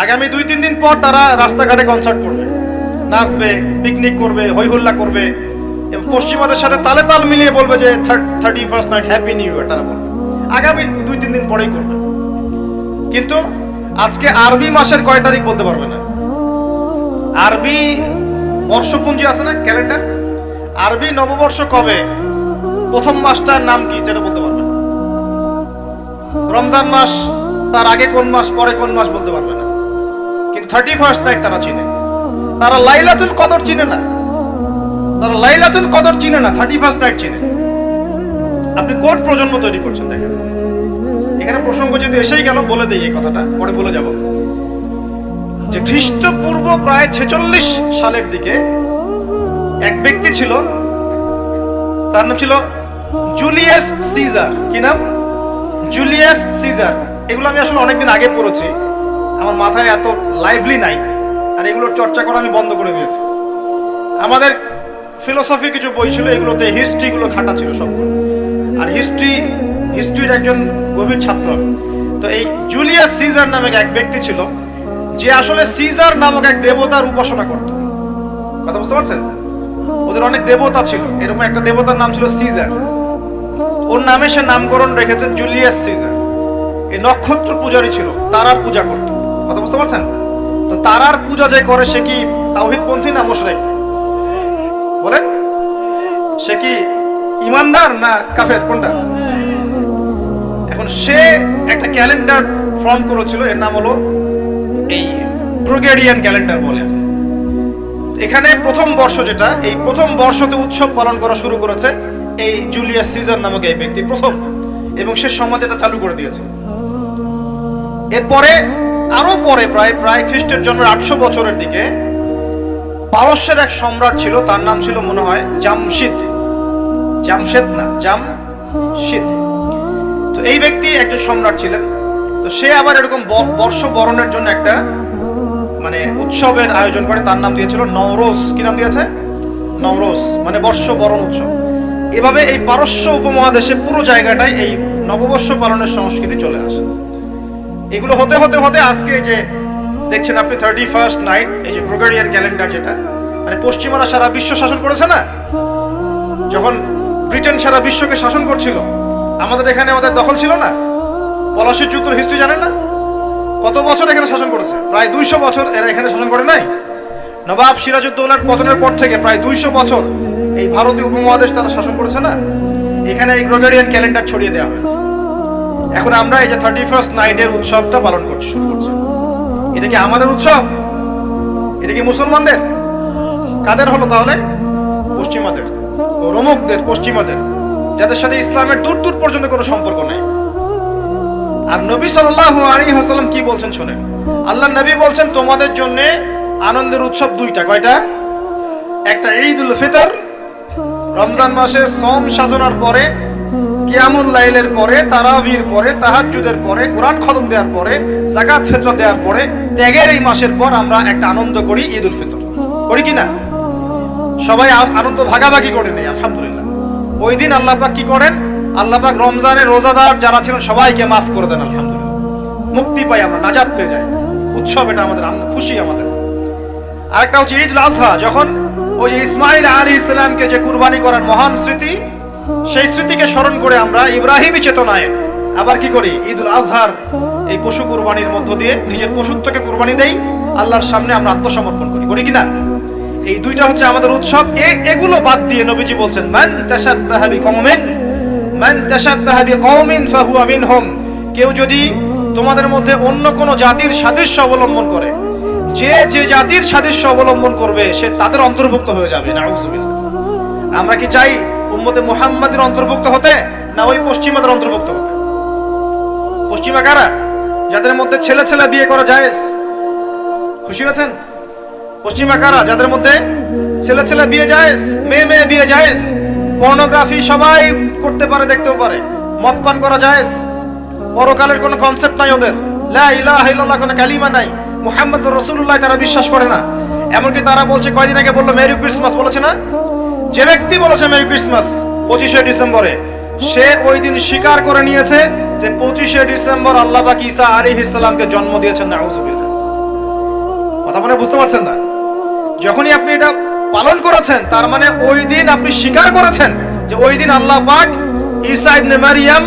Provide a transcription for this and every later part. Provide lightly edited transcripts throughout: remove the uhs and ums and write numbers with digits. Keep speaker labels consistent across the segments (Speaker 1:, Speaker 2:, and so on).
Speaker 1: আগামী 2-3 দিন পর তারা রাস্তাঘাটে কনসার্ট করবে, নাচবে, পিকনিক করবে, হই হুল্লা করবে এবং পশ্চিমাদের সাথে তালে তাল মিলিয়ে বলবে যে 31st night happy new year. তারা বলবে আগামী 2-3 দিন পরেই করবে, কিন্তু আজকে আরবি মাসের কয় তারিখ বলতে পারবে না। আরবি বর্ষপুঞ্জি আছে না, ক্যালেন্ডার, আরবি নববর্ষ কবে, প্রথম মাসটার নাম কি যেটা বলতে পারবে না। রমজান মাস, তার আগে কোন মাস, পরে কোন মাস বলতে পারবে না, কিন্তু 31st নাইট তারা চিনে। তারা লাইলাতুল কদর চিনে না, তারা লাইলাতুল কদর চিনে না, 31st নাইট চিনে। আপনি কোন প্রজন্ম তৈরি করছেন দেখেন। এখানে প্রসঙ্গ যদি এসেই গেল, বলে দেই এই কথাটা, পরে বলে যাব যে খ্রিস্টপূর্ব প্রায় 46 সালের দিকে এক ব্যক্তি ছিল, তার নাম ছিল জুলিয়াস সিজার। কি নাম? Julius Caesar. এগুলো আমি আসলে অনেকদিন আগে পড়েছি, আমার মাথায় এত লাইভলি নাই, আর এগুলোর চর্চা করা আমি বন্ধ করে দিয়েছি। আমাদের ফিলোসফি কিছু বই ছিল, এগুলোতে হিস্ট্রিগুলো খাটা ছিল সবগুলো, আর হিস্ট্রির একজন গভীর ছাত্র। তো এই জুলিয়াস সিজার নামে এক ব্যক্তি ছিল, যে আসলে সিজার নামক এক দেবতার উপাসনা করত। কথা বুঝতে পারছেন? ওদের অনেক দেবতা ছিল, এরকম একটা দেবতার নাম ছিল সিজার। ওর নামে সে নামকরণ রেখেছে জুলিয়াস সিজার। এই নক্ষত্র পূজারী ছিল, তারার পূজা করত। কথা বুঝতে পারছেন? তো তারার পূজা যে করে সে কি তাওহীদপন্থী না মুশরিক? বলেন, সে কি ইমানদার না কাফের, কোনটা? এখন সে একটা ক্যালেন্ডার ফর্ম করেছিল, এর নাম হলো এই গ্রেগরিয়ান ক্যালেন্ডার বলে। এখানে প্রথম বর্ষ যেটা, এই প্রথম বর্ষতে উৎসব পালন করা শুরু করেছে এই জুলিয়াস সিজার নামক এই ব্যক্তি প্রথম, এবং সে সমাজ এটা চালু করে দিয়েছে। এরপরে আরো পরে প্রায় খ্রিস্টের জন্মের 800 বছরের দিকে পারস্যের এক সম্রাট ছিল, তার নাম ছিল মনে হয় জামশিদ। জামশেদ না, জামশিদ। তো এই ব্যক্তি একজন সম্রাট ছিলেন। তো সে আবার এরকম বর্ষ বরণের জন্য একটা মানে উৎসবের আয়োজন করে, তার নাম দিয়েছিল নওরোজ। কি নাম দিয়েছে? নওরোজ, মানে বর্ষ বরণ উৎসব। এভাবে এই পারস্য উপমহাদেশে পুরো জায়গাটায় এই নববর্ষ পালনের সংস্কৃতি চলে আসে। এগুলো হতে হতে হতে আজকে যে দেখছেন আপনি 31st নাইট, এই যে গ্রেগরিয়ান ক্যালেন্ডার, যেটা মানে পশ্চিমারা সারা বিশ্ব শাসন করেছে না। যখন ব্রিটেন সারা বিশ্বকে শাসন করছিল, আমাদের এখানে ওদের দখল ছিল না। পলাশির যুদ্ধের হিস্ট্রি জানেন না? কত বছর এখানে শাসন করেছে? প্রায় 200 বছর এরা এখানে শাসন করে নাই। নবাব সিরাজউদ্দৌলার পতনের পর থেকে প্রায় 200 বছর এই ভারতীয় উপমহাদেশ তারা শাসন করেছে না। এখানে এই গ্রেগরিয়ান ক্যালেন্ডার ছড়িয়ে দেওয়া হয়েছে। এখন আমরা এই যে 31st নাইটের উৎসবটা পালন করছি, শুরু করছি। এটা কি আমাদের উৎসব? এটা কি মুসলমানদের? কাদের হলো তাহলে? পশ্চিমাদের, রোমকদের, পশ্চিমাদের, যাদের সাথে ইসলামের দূর দূর পর্যন্ত কোনো সম্পর্ক নেই। আর নবী সাল্লাল্লাহু আলাইহি ওয়াসাল্লাম কি বলছেন শুনেন। আল্লাহ নবী বলছেন তোমাদের জন্য আনন্দের উৎসব দুইটা। কয়টা? একটা ঈদুল ফিতর, রমজান মাসে সওম সাধনার পরে, কিয়ামুল লাইলের পরে, তারাবির পরে, তাহাজ্জুদের পরে, কোরআন খতম দেওয়ার পরে, যাকাত ফিতরা দেওয়ার পরে, ত্যাগের এই মাসের পর আমরা একটা আনন্দ করি, ঈদুল ফিতর। করি কি না? সবাই আনন্দ ভাগাভাগি করে নেই, আলহামদুলিল্লাহ। ওই দিন আল্লাহ পাক কি করেন? আল্লাহ পাক রমজানের রোজাদার যারা ছিলেন সবাইকে মাফ করে দেন, আলহামদুলিল্লাহ। মুক্তি পাই আমরা, নাজাত পেয়ে যাই। উৎসব এটা আমাদের, খুশি আমাদের। আরেকটা হচ্ছে ঈদুল আজহা, যখন ওই যে ইসমাইল আলাইহিস সালামকে যে কুরবানি করার মহান স্মৃতি, সেই স্মৃতিকে স্মরণ করে আমরা ইব্রাহিমী চেতনায় আবার কি করি? ঈদুল আজহার এই পশু কুরবানির মধ্য দিয়ে নিজের পশুত্বকে কুরবানি দেই, আল্লাহর সামনে আমরা আত্মসমর্পণ করি। করি কিনা? এই দুইটা হচ্ছে আমাদের উৎসব। এগুলো বাদ দিয়ে নবীজি বলছেন মান তাশাব্বাহা বিকওমিন ফাহুয়া মিনহুম। কেউ যদি তোমাদের মধ্যে অন্য কোন জাতির সাদৃশ্য অবলম্বন করে, যে জাতির সাদৃশ্য অবলম্বন করবে সে তাদের অন্তর্ভুক্ত হয়ে যাবে। নাউযুবিল্লাহ। আমরা কি চাই উম্মতে মুহাম্মাদের অন্তর্ভুক্ত হতে, না ওই পশ্চিমাদের অন্তর্ভুক্ত হতে? পশ্চিমা কারা? যাদের মধ্যে ছেলে ছেলে বিয়ে করা জায়েজ। খুশি আছেন? পশ্চিমা কারা? যাদের মধ্যে ছেলে ছেলে বিয়ে জায়েজ, মেয়ে মেয়ে বিয়ে জায়েজ, পর্নোগ্রাফি সবাই করতে পারে, দেখতেও পারে, মদ পান করা জায়েজ, পরকালের কোনো কনসেপ্ট নাই ওদের, লা ইলাহা ইল্লাল্লাহ কোনো কালিমা নাই, মুহাম্মদুর রাসূলুল্লাহ তারা বিশ্বাস করে না। এমনকি তারা বলছে, কয়দিন আগে বললো মেরি ক্রিসমাস, বলেছে না? যে ব্যক্তি বলেছে মেরি ক্রিসমাস 25শে ডিসেম্বরে, সে ওই দিন স্বীকার করে নিয়েছে যে 25শে ডিসেম্বর আল্লাহ পাক ঈসা আলাইহিস সালামকে জন্ম দিয়েছেন। নাউযুবিল্লাহ। মানে বুঝতে পারছেন না? যখনই আপনি এটা পালন করেছেন তার মানে ওই দিন আপনি স্বীকার করেছেন যে ওই দিন আল্লাহ পাক ঈসা ইবনে মারিয়াম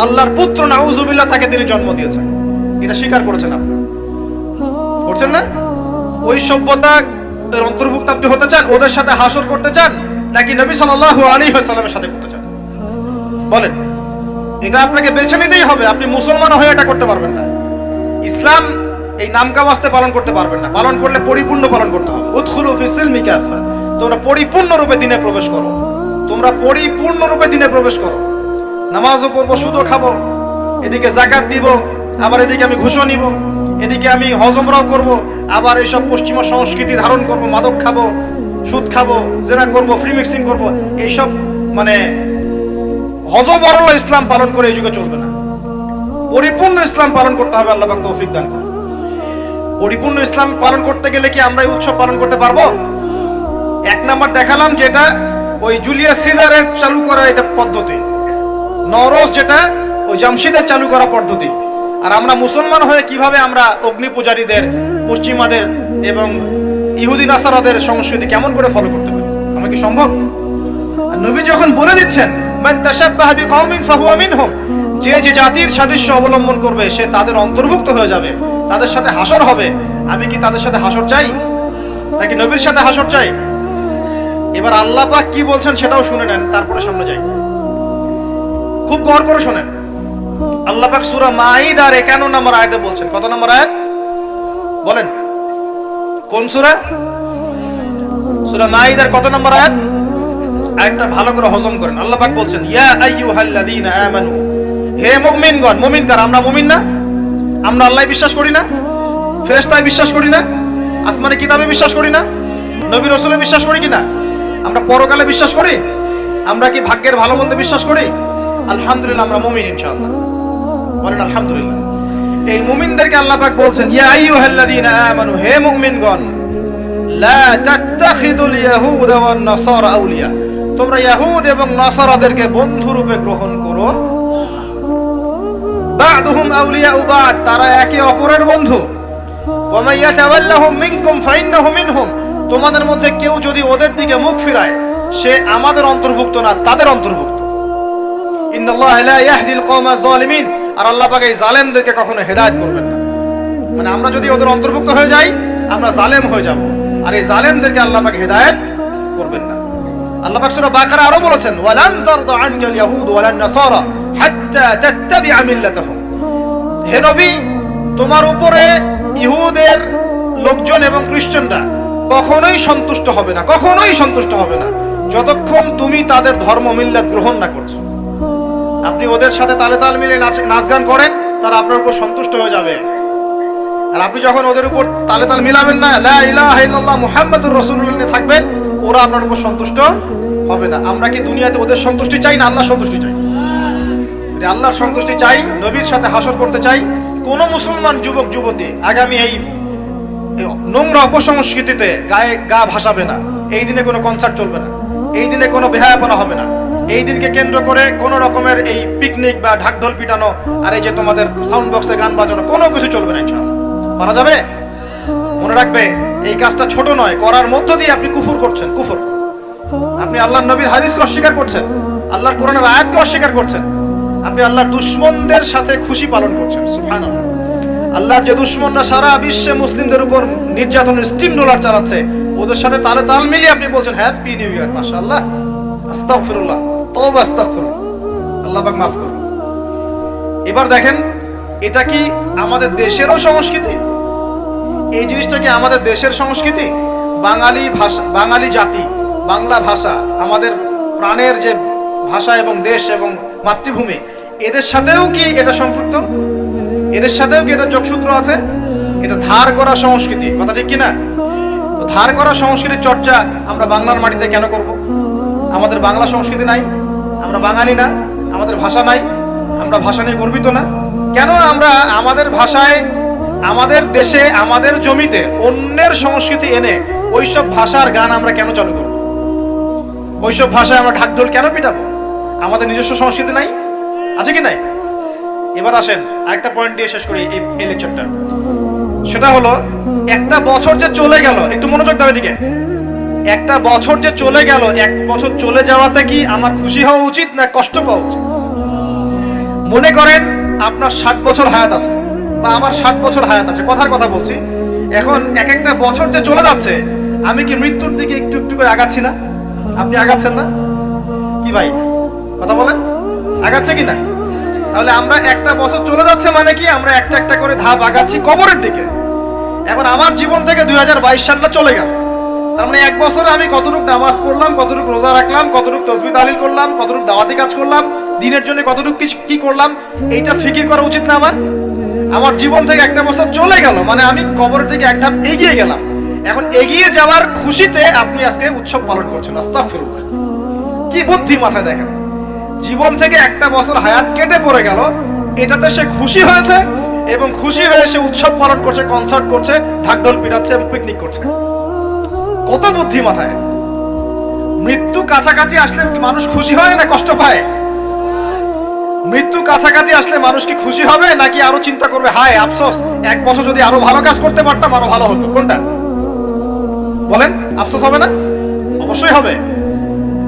Speaker 1: আল্লাহর পুত্র নাউজুবিল্লাহ তাকে তিনি জন্ম দিয়েছেন। এটা স্বীকার করেছেন আপনি, করছেন না? ওই সভ্যতা এর অন্তর্ভুক্ত আপনি হতে চান, ওদের সাথে হাসর করতে চান, নাকি নবী সাল্লাল্লাহু আলাইহি ওয়াসাল্লামের সাথে করতে চান? বলেন, এটা আপনাকে বেছে নিতেই হবে। আপনি মুসলমান হয়ে এটা করতে পারবেন না। ইসলাম এই নামকা ওয়াস্তে পালন করতে পারবেন না। পালন করলে পরিপূর্ণ পালন করতে হবে। উদখুলু ফিস সিলমি কাফা, তোমরা পরিপূর্ণ রূপে দিনে প্রবেশ করো। তোমরা পরিপূর্ণ রূপে দিনে প্রবেশ করো। নামাজও পড়বো, সুদও খাবো, এদিকে যাকাত দিব, আবার এদিকে আমি ঘুষও নিব, এদিকে আমি হজ উমরাও করব, আবার এইসব পশ্চিমা সংস্কৃতি ধারণ করব, মাদক খাবো, সুদ খাবো, জেনা করব, ফ্রি মিক্সিং করব। এইসব মানে হযবরল ইসলাম পালন করে এই যুগে চলবে না। পরিপূর্ণ ইসলাম পালন করতে হবে। আল্লাহ পাক তৌফিক দান করুন। পরিপূর্ণ ইসলাম পালন করতে গেলে কি আমরা এই উৎসব পালন করতে পারবো? এক নাম্বার দেখালাম যেটা ওই জুলিয়াস সিজারের চালু করা এটা পদ্ধতি, নওরোজ যেটা ওই জামশিদের চালু করা পদ্ধতি। আর আমরা মুসলমান হয়ে কিভাবে আমরা অগ্নি পূজারীদের, পশ্চিমাদের এবং ইহুদি নাসারাদের সংস্কৃতি কেমন করে ফলো করতে পারি? আমার কি সম্ভব? আর নবী যখন বলে দিচ্ছেন মান তাশাব্বাহা বিকওমিন ফাহুয়া মিনহুম, যে যে জাতির সাদৃশ্য অবলম্বন করবে সে তাদের অন্তর্ভুক্ত হয়ে যাবে, তাদের সাথে হাসর হবে। আমি কি তাদের সাথে হাসর চাই, নাকি নবীর সাথে হাসর চাই? এবার আল্লাহ পাক কি বলছেন সেটাও শুনে নেন, তারপরে সামনে যাই। খুব গৌর করে শোনেন। আল্লাহ পাক সূরা মাঈদার 51 নম্বর আয়াতে বলছেন। কত নম্বর আয়াত বলেন? কোন সূরা? সূরা মাঈদার কত নম্বর আয়াত? আয়াতটা ভালো করে হজম করেন। আল্লাহ পাক বলছেন ইয়া আইয়ুহাল্লাযীনা আমানু, হে মুমিনগণ। মুমিন কারা? আমরা মুমিন না? আমরা আল্লাহয় বিশ্বাস করি না? ফেরেশতায় বিশ্বাস করি না? আসমানি কিতাবে বিশ্বাস করি না? নবী রাসূলে বিশ্বাস করি কিনা? আমরা পরকালে বিশ্বাস করি? আমরা কি ভাগ্যের ভালো মন্দ বিশ্বাস করি? আলহামদুলিল্লাহ আমরা মুমিন ইনশাআল্লাহ। বলেন আলহামদুলিল্লাহ। এই মুমিনদেরকে আল্লাহ পাক বলছেন ইয়া আইয়ুহাল্লাযীনা আমানু, হে মুমিনগণ, লা তাত্তাখিযুল ইয়াহুদা ওয়ান নাসারা আউলিয়া, তোমরা ইহুদ এবং নাসারাদেরকে বন্ধু রূপে গ্রহণ করো। বা'দুহুম আউলিয়াউ বা'দ, তারা একে অপরের বন্ধু। ওয়া মান ইয়াতাওয়াল্লাহুম মিনকুম ফাইন্নাহু মিনহুম, তোমাদের মধ্যে কেউ যদি ওদের দিকে মুখ ফিরায় সে আমাদের অন্তর্ভুক্ত না, তাদের অন্তর্ভুক্ত। ইন্নাল্লাহা লা ইয়াহদিল কওমাজ যালিমিন, আর আল্লাহ পাক এই জালেমদেরকে কখনো হেদায়েত করবেন না। মানে আমরা যদি ওদের অন্তর্ভুক্ত হয়ে যাই আমরা জালেম হয়ে যাব, আর এই জালেমদেরকে আল্লাহ পাক হেদায়েত করবেন না। আল্লাহ পাক সূরা বাকারা আরো বলেছেন ওয়ালান তারদা আনকাল ইয়াহুদ ওয়ালান নাসারা হাত্তা তাত্তাবিআ মিল্লাতাহুম, হে নবী তোমার উপরে ইহুদের লোকজন এবং খ্রিস্টানরা কখনোই সন্তুষ্ট হবে না, কখনোই সন্তুষ্ট হবে না যতক্ষণ তুমি তাদের ধর্ম মিল্লাত গ্রহণ না করছো। আপনি ওদের সাথে তালে তাল মিলে নাচ গান করেন, তারা আপনার উপর সন্তুষ্ট হয়ে যাবে। আর আপনি যখন ওদের উপর তালে তাল মিলাবেন না, লা ইলাহা ইল্লাল্লাহ মুহাম্মাদুর রাসূলুল্লাহ নিয়ে থাকবেন, ওরা আপনার উপর সন্তুষ্ট হবে না। আমরা কি দুনিয়াতে ওদের সন্তুষ্টি চাই না আল্লাহর সন্তুষ্টি চাই? যদি আল্লাহর সন্তুষ্টি চাই, নবীর সাথে হাসর করতে চাই, কোন মুসলমান যুবক যুবতী আগামী এই নোংরা অপসংস্কৃতিতে গায়ে গা ভাসাবে না। এই দিনে কোনো কনসার্ট চলবে না, এই দিনে কোনো বেহায়াপনা হবে না, এই দিনকে কেন্দ্র করে কোনো রকমের এই পিকনিক বা ঢাকঢোল পিটানো আর এই যে তোমাদের সাউন্ড বক্সে গান বাজানো কোনো কিছু চলবে না ইনশাআল্লাহ। পারা যাবে? মনে রাখবে এই কাজটা ছোট নয়, করার মধ্য দিয়ে আপনি কুফর করছেন। কুফর, আপনি আল্লাহর নবীর হাদিসকে অস্বীকার করছেন, আল্লাহর কোরআনের আয়াতকে অস্বীকার করছেন, আপনি আল্লাহর দুশমনদের সাথে খুশি পালন করছেন। সুবহানাল্লাহ। আল্লাহর যে দুশমনরা সারা বিশ্বে মুসলিমদের উপর নির্যাতনের স্টিম রোলার চালাচ্ছে, ওদের সাথে তালে তাল মিলিয়ে আপনি বলছেন হ্যাপি নিউ ইয়ার, মাশাআল্লাহ, আস্তাগফিরুল্লাহ, তওবা আস্তাগফিরুল্লাহ, আল্লাহ পাক মাফ করুন। এবার দেখেন এটা কি আমাদের দেশেরও সংস্কৃতি? এই জিনিসটা কি আমাদের দেশের সংস্কৃতি? বাঙালি ভাষা, বাঙালি জাতি, বাংলা ভাষা আমাদের প্রাণের যে ভাষা এবং দেশ এবং মাতৃভূমি, এদের সাথেও কি এটা সম্পৃক্ত? এদের সাথেও কি এটা যোগসূত্র আছে? এটা ধার করা সংস্কৃতি, কথা ঠিক কিনা? তো ধার করা সংস্কৃতির চর্চা আমরা বাংলার মাটিতে কেন করব? আমাদের বাংলা সংস্কৃতি নাই? আমরা বাঙালি না? আমাদের ভাষা নাই? আমরা ভাষা নিয়ে গর্বিত না? কেন আমরা আমাদের ভাষায়, আমাদের দেশে, আমাদের জমিতে অন্যের সংস্কৃতি এনে ওইসব ভাষার গান আমরা কেন চালু করব? ওইসব ভাষায় আমরা ঢাকঢোল কেন পিটাবো? আমাদের নিজস্ব সংস্কৃতি নাই? আছে কি নাই? এবার আসেন আরেকটা পয়েন্ট দিয়ে শেষ করি এই লেকচারটা। সেটা হলো একটা বছর যে চলে গেল, একটু মনোযোগ দাও এদিকে। একটা বছর যে চলে গেল, এক বছর চলে যাওয়াতে কি আমার খুশি হওয়া উচিত না কষ্ট পাওয়া উচিত? মনে করেন আপনার 60 বছর হায়াত আছে বা আমার 60 বছর হায়াত আছে, কথার কথা বলছি। এখন এক একটা বছর যে চলে যাচ্ছে, আমি কি মৃত্যুর দিকে একটু একটু করে আগাচ্ছি না? আপনি আগাচ্ছেন না কি ভাই? কথা বলেন, আগাচ্ছে কি না? তাহলে আমরা একটা বছর চলে যাচ্ছে মানে কি আমরা একটা একটা করে ধাপ আগাচ্ছি কবরের দিকে। এখন আমার জীবন থেকে 2022 সালটা চলে গেল, তার মানে এক বছরে আমি কতটুকু নামাজ পড়লাম, কতটুকু রোজা রাখলাম, কতটুকু তাসবিহ তাহলিল করলাম, কতটুকু দাওয়াতি কাজ করলাম, দিনের জন্য কতটুকু কি করলাম, এইটা ফিকির করা উচিত না আমার? আমার জীবন থেকে একটা বছর চলে গেল মানে আমি কবরের দিকে এক ধাপ এগিয়ে গেলাম। এখন এগিয়ে যাওয়ার খুশিতে আপনি আজকে উৎসব পালন করছেন। আস্তাগফিরুল্লাহ, কি বুদ্ধি মাথায় দেখেন। জীবন থেকে একটা বছর হায়াত কেটে পড়ে গেল, এটাতে সে খুশি হয়েছে এবং খুশি হয়ে সে উৎসব পালন করছে, কনসার্ট করছে, ঢাকঢোল পিটাচ্ছে এবং পিকনিক করছে। কত বুদ্ধি মাথায়। মৃত্যু কাছাকাছি আসলে মানুষ খুশি হয় না কষ্ট পায়? মৃত্যু কাছাকাছি আসলে মানুষ কি খুশি হবে নাকি আরো চিন্তা করবে, হায় আফসোস, এক বছর যদি আরো ভালো কাজ করতে পারতাম আরো ভালো হতো? কোনটা বলেন? আফসোস হবে না? অবশ্যই হবে।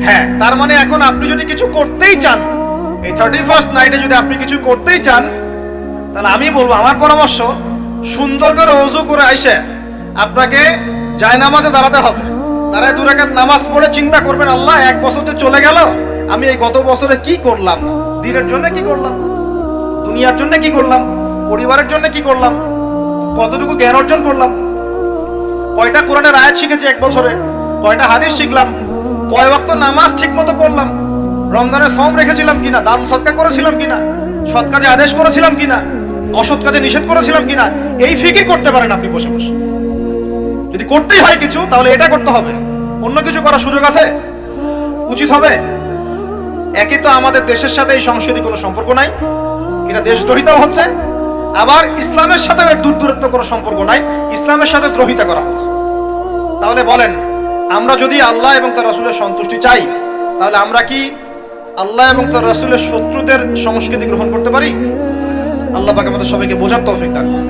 Speaker 1: হ্যাঁ, তার মানে এখন আপনি যদি কিছু করতেই চান, এই 31st নাইটে যদি আপনি কিছু করতেই চান, তাহলে আমি বলবো, আমার পরামর্শ, সুন্দর করে ওযু করে আইসে আপনাকে জায়নামাজে দাঁড়াতে হবে। দাঁড়ায় 2 রাকাত নামাজ পড়ে চিন্তা করবেন, আল্লাহ এক বছর যে চলে গেল, আমি এই গত বছরে কি করলাম, দিনের জন্য কি করলাম, দুনিয়ার জন্য কি করলাম, পরিবারের জন্য কি করলাম, কতটুকু জ্ঞান অর্জন করলাম, কয়টা কোরআনের আয়াত শিখেছি এক বছরে, কয়টা হাদিস শিখলাম, কয় ওয়াক্ত নামাজ ঠিক মতো পড়লাম, রমজানের সওম রেখেছিলাম কিনা, দান সদকা করেছিলাম কিনা, সৎ কাজে আদেশ করেছিলাম কিনা, অসৎ কাজে নিষেধ করেছিলাম কিনা, এই ফিকির করতে পারেন আপনি বসে বসে। যদি করতেই হয় কিছু, তাহলে এটা করতে হবে। অন্য কিছু করার সুযোগ আছে? উচিত হবে? একই তো আমাদের দেশের সাথে এই সংস্কৃতি কোনো সম্পর্ক নাই, এটা দেশদ্রোহিতাও হচ্ছে, আবার ইসলামের সাথে এর দূরত্ব কোনো সম্পর্ক নাই, ইসলামের সাথে দ্রোহিতা করা হচ্ছে। তাহলে বলেন, আমরা যদি আল্লাহ এবং তার রাসূলের সন্তুষ্টি চাই, তাহলে আমরা কি আল্লাহ এবং তার রাসূলের শত্রুদের সংস্কৃতি গ্রহণ করতে পারি? আল্লাহ পাক আমাদের সবাইকে বোঝার তৌফিক দান করুন।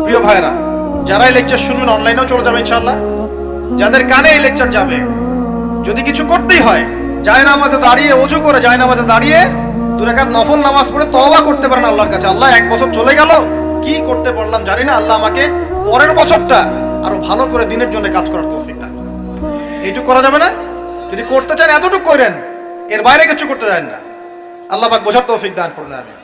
Speaker 1: প্রিয় ভাইরা, যারা এই লেকচার শুনবেন অনলাইনেও চলে যাবে ইনশাআল্লাহ, যাদের কানে এই লেকচার যাবে, যদি কিছু করতেই হয়, জায়নামাজে দাঁড়িয়ে, ওযু করে জায়নামাজে দাঁড়িয়ে 2 রাকাত নফল নামাজ পড়ে তওবা করতে পারেন আল্লাহর কাছে, আল্লাহ এক বছর চলে গেল, কি করতে পারলাম জানি না, আল্লাহ আমাকে পরের বছরটা আরো ভালো করে দিনের জন্য কাজ করার তৌফিক দান করুন। এইটুকু করা যাবে না? যদি করতে চান এতটুকু করেন, এর বাইরে কিছু করতে চান না। আল্লাহ পাক বোঝার তৌফিক দান করুন। আমিন।